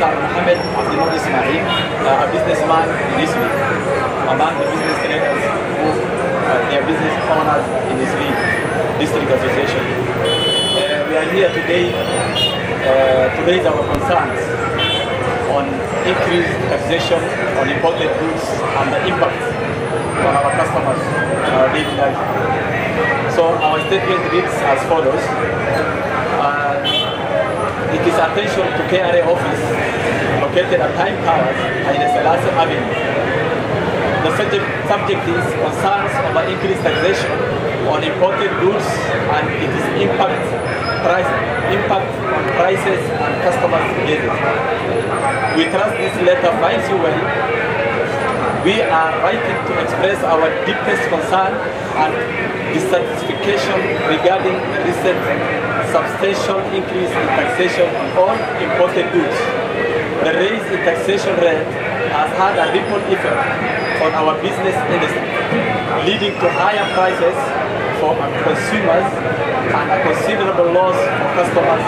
are Mohammed Ismail, a businessman in Isli, among the business traders who they are business owners in Isli District Association. We are here today to raise our concerns on increased taxation on imported goods and the impact on our customers and our daily life. So our statement reads as follows. It is attention to KRA office located at Time Towers and the Selassie Avenue. The subject is concerns over increased taxation on imported goods and its impact on prices and customers' behavior. We trust this letter finds you well. We are writing to express our deepest concern and dissatisfaction regarding the recent substantial increase in taxation on all imported goods. The raise in taxation rate has had a ripple effect on our business industry, leading to higher prices for consumers and a considerable loss for customers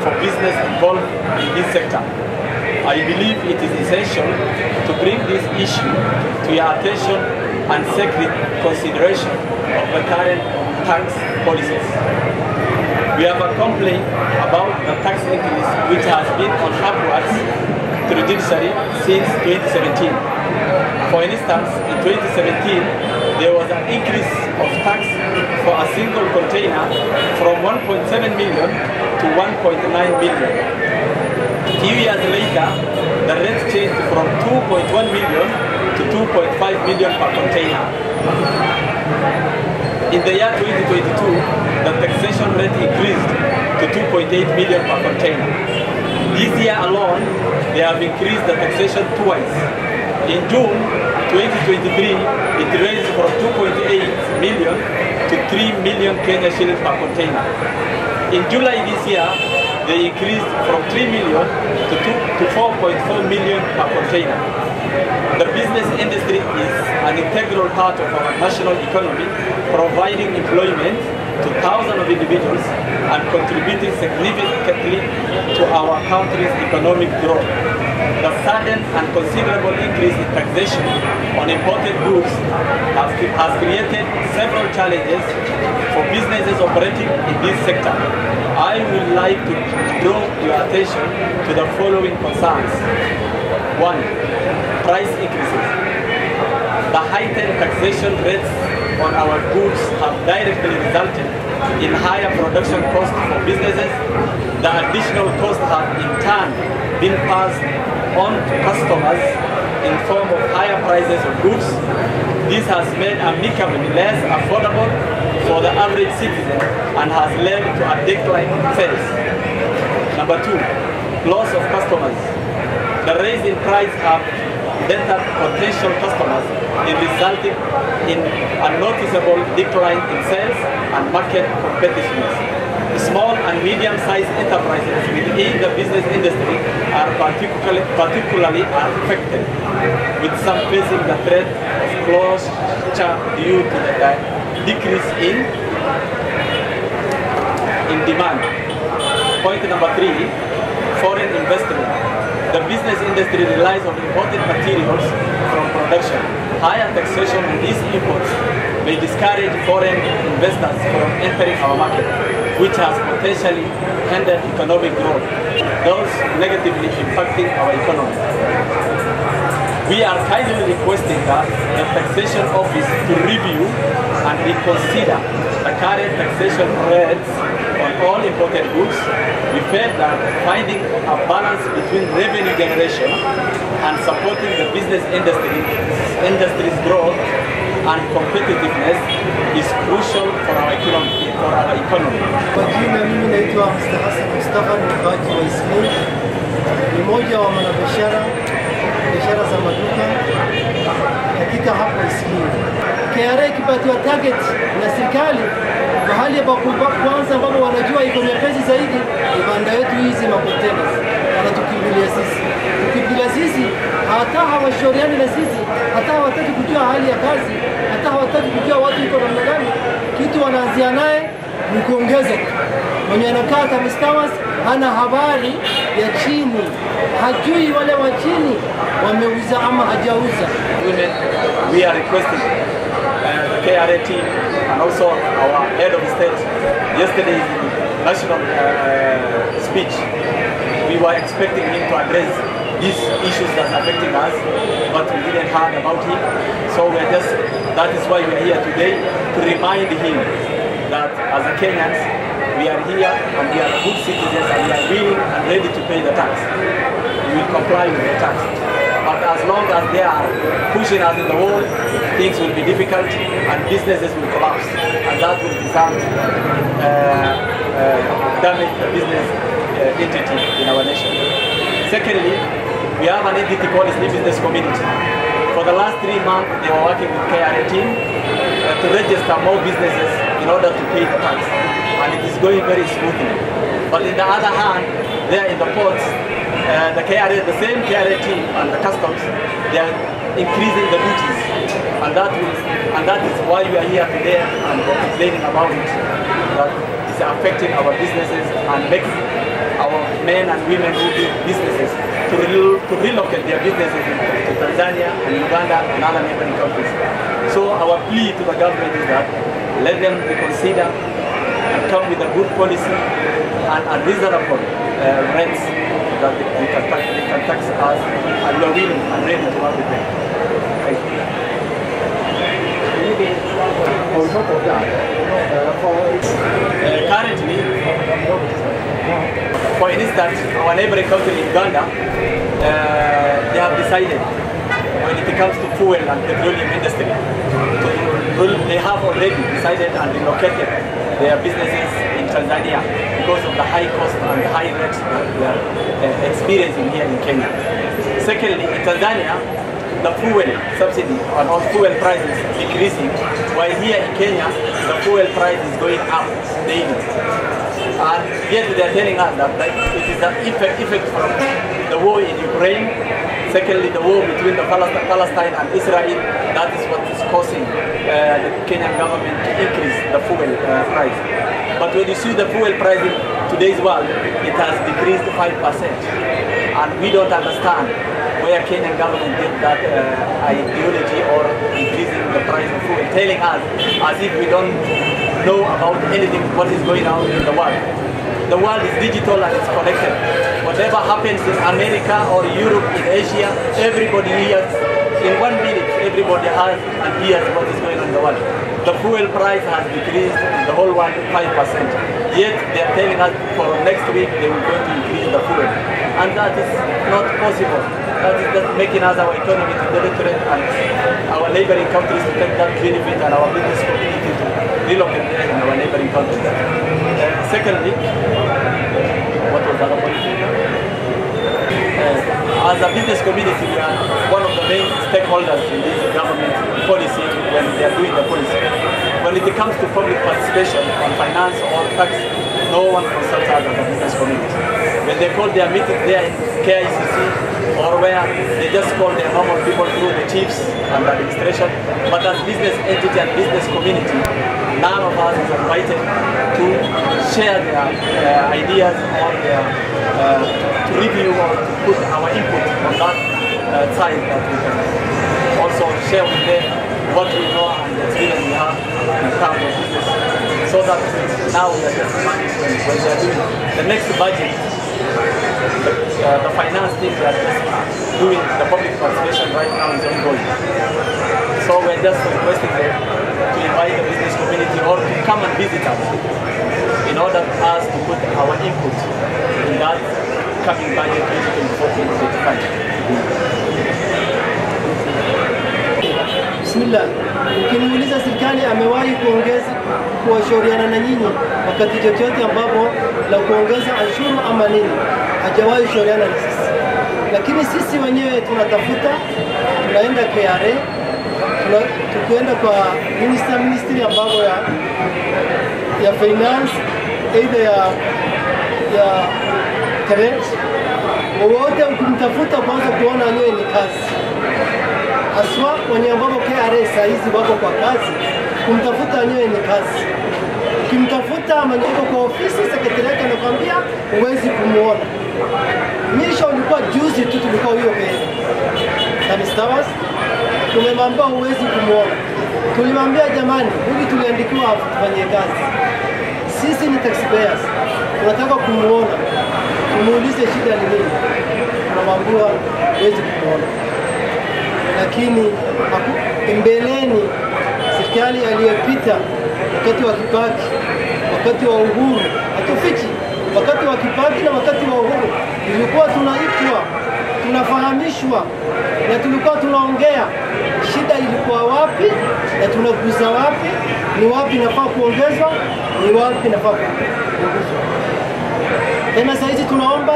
for business involved in this sector. I believe it is essential to bring this issue to your attention and seek consideration of the current tax policies. We have a complaint about the tax increase which has been on upwards trajectory since 2017. For instance, in 2017, there was an increase of tax for a single container from 1.7 million to 1.9 million. A few years later, the rate changed from 2.1 million to 2.5 million per container. In the year 2022, the taxation rate increased to 2.8 million per container. This year alone, they have increased the taxation twice. In June 2023, it raised from 2.8 million to 3 million Kenya shillings per container. In July this year, they increased from 3 million to 4.4 million per container. The business industry is an integral part of our national economy, providing employment to thousands of individuals and contributing significantly to our country's economic growth. The sudden and considerable increase in taxation on imported goods has created several challenges for businesses operating in this sector. I would like to draw your attention to the following concerns. 1. Price increases. The heightened taxation rates on our goods have directly resulted in higher production costs for businesses. The additional costs have in turn been passed on to customers in form of higher prices of goods. This has made amicably less affordable for the average citizen and has led to a decline in sales. Number 2, loss of customers. The raise in price have dented potential customers in resulting in a noticeable decline in sales and market competitiveness. Small and medium-sized enterprises within the business industry are particularly affected, with some facing the threat of closure due to the decrease in demand. Point number 3, foreign investment. The business industry relies on imported materials from production. Higher taxation on these imports may discourage foreign investors from entering our market, which has potentially hindered economic growth, thus negatively impacting our economy. We are kindly requesting that the Taxation Office to review and reconsider the current taxation rates on all imported goods. We felt that finding a balance between revenue generation and supporting the business industry's growth and competitiveness is crucial for our economy. Majina mimi naitwa Mr. Hassan Mustafa, ni mkaaji wa Isli, ni mmoja wa biashara za maduka katika hapa Isli. KRA ikipatiwa target na serikali mahali ambapo kwanza ambapo wanajua iko nyepesi zaidi, ibanda yetu hizi makontena wanatukimbilia sisi. Tukimbilia sisi hata hawashauriani na sisi, hata hawataki kujua hali ya kazi, hata hawataki kujua watu iko namna gani. Kitu wanaanzia naye ni kuongeza Mwenye anakaa Tamis Towers hana habari ya chini, hajui wale wa chini wameuza ama hajauza. Women, we are requesting the KRA team and also our head of state. Yesterday's national speech, we were expecting him to address these issues that are affecting us, but we didn't hear about him. So that is why we are here today, to remind him that as a Kenyans, we are here and we are good citizens and we are willing and ready to pay the tax. We will comply with the tax. But as long as they are pushing us in the wall, things will be difficult and businesses will collapse. And that will result damage the business entity in our nation. Secondly, we have an entity called the Business Community. For the last 3 months, they were working with KRA team to register more businesses in order to pay the tax. And it is going very smoothly. But on the other hand, there in the ports, the same KRA team and the customs, they are increasing the duties. And that is why we are here today and complaining about it. That it's affecting our businesses and making our men and women who do businesses to relocate their businesses to Tanzania and Uganda and other neighboring countries. So our plea to the government is that let them reconsider and come with a good policy and reasonable rents that they can tax us, and we are willing and ready to work with them. Thank you. On top of that, currently, for instance, our neighboring country in Uganda, they have decided when it comes to fuel and petroleum industry, they have already decided and relocated their businesses in Tanzania because of the high cost and the high rates that we are experiencing here in Kenya. Secondly, in Tanzania, the fuel subsidy and all fuel prices decreasing, while here in Kenya, the fuel price is going up daily. And yet they are telling us that it is an effect from the war in Ukraine. Secondly, the war between the Palestine and Israel, that is what is causing the Kenyan government to increase the fuel price. But when you see the fuel price in today's world, it has decreased 5%. And we don't understand where Kenyan government did that ideology or increasing the price of fuel, telling us as if we don't know about anything, what is going on in the world. The world is digital and it's connected. Whatever happens in America or Europe, in Asia, everybody hears. In 1 minute, everybody has and hears what is going on in the world. The fuel price has decreased in the whole world 5%. Yet they are telling us for next week they will going to increase the fuel. And that is not possible. That is just making us our economy to deteriorate and our neighboring countries to take that benefit and our business community to relocate there in our neighboring countries. Secondly, what was the other point? As a business community, we are one of the main stakeholders in this government policy when they are doing the policy. When it comes to public participation on finance or tax, no one consults us as a business community. When they call their meeting there in KICC or where they just call their normal people through the chiefs and the administration, but as business entity and business community, none of us is invited to share their ideas or their, to review or to put our input on that side that we can also share with them what we know and the experience we have in terms of business. So that now we are just managing when they are doing the next budget, the finance team they are just doing the public participation right now is ongoing. So we're just requesting them to invite the business community or to come and visit us in order for us to put our input in that coming budget 2024-2025. Bismillah. Ukiniuliza serikali amewahi kuwashauriana na nyinyi wakati chochote ambapo la kuongeza ashuru ama nini, hajawahi shauriana na sisi. Lakini sisi wenyewe tunatafuta, tunaenda KRA, tukienda kwa ministry ambapo ya finance, either ya credit, wote ukimtafuta kwanza kuona yeye ni kazi. Aswa wenye ambapo KRA saizi wako kwa kazi, kumtafuta wenyewe ni kazi. Ukimtafuta unamtafuta ama niko kwa ofisi sekretari yake anakuambia huwezi kumuona. Mwisho ulikuwa juzi tu tulikuwa hiyo Tamistawas, tumemwambia huwezi kumuona. Tulimwambia jamani, huyu tuliandikiwa tufanye kazi. Sisi ni taxpayers, tunataka kumuona. Tumuulize shida ni nini. Tunamwambia huwezi kumuona. Lakini mbeleni serikali aliyopita wakati wa Kibaki, wakati wa Uhuru, hatufichi, wakati wa Kibaki na wakati wa Uhuru ilikuwa tunaitwa, tunafahamishwa na tulikuwa tunaongea shida ilikuwa wapi na tunaguza wapi, ni wapi nafaa kuongezwa, ni wapi nafaa kupunguzwa. Tena sasa hizi tunaomba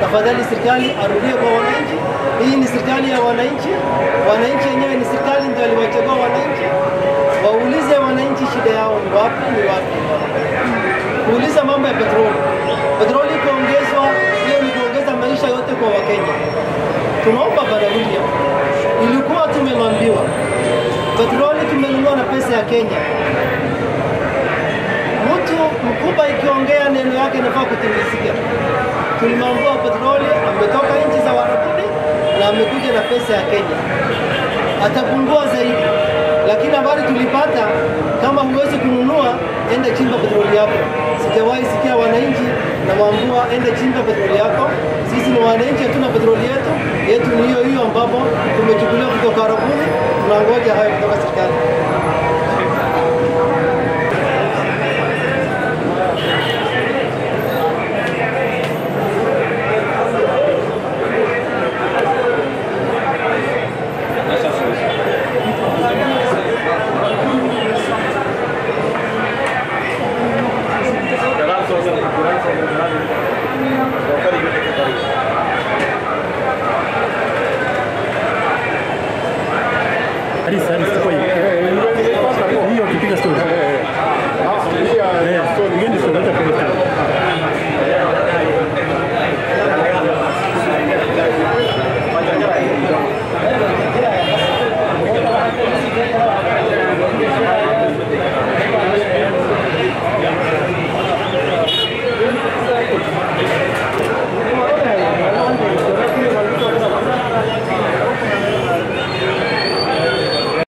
tafadhali serikali arudie kwa wananchi. Hii ni serikali ya wananchi. Wananchi wenyewe ni serikali ndio waliwachagua wananchi. Waulize wananchi shida yao ni wapi, ni wapi. Kuuliza mambo ya petroli. Petroli kuongezwa, hiyo ni kuongeza maisha yote kwa Wakenya. Tunaomba Bwana William, ilikuwa tumemwambiwa petroli tumenunua na pesa ya Kenya. Mtu mkubwa ikiongea neno yake inafaa kutimizika. Tulimwambia petroli ametoka nchi za Warabuni na amekuja na pesa ya Kenya. Atapungua zaidi. Lakini habari tulipata kama huwezi kununua, enda chimba petroli yako. Sijawahi sikia wananchi na waambua enda chimba petroli yako. Sisi ni wananchi, hatuna petroli yetu. Yetu ni hiyo hiyo ambapo tumechukuliwa kutoka Warabuni, tunangoja hayo kutoka serikali.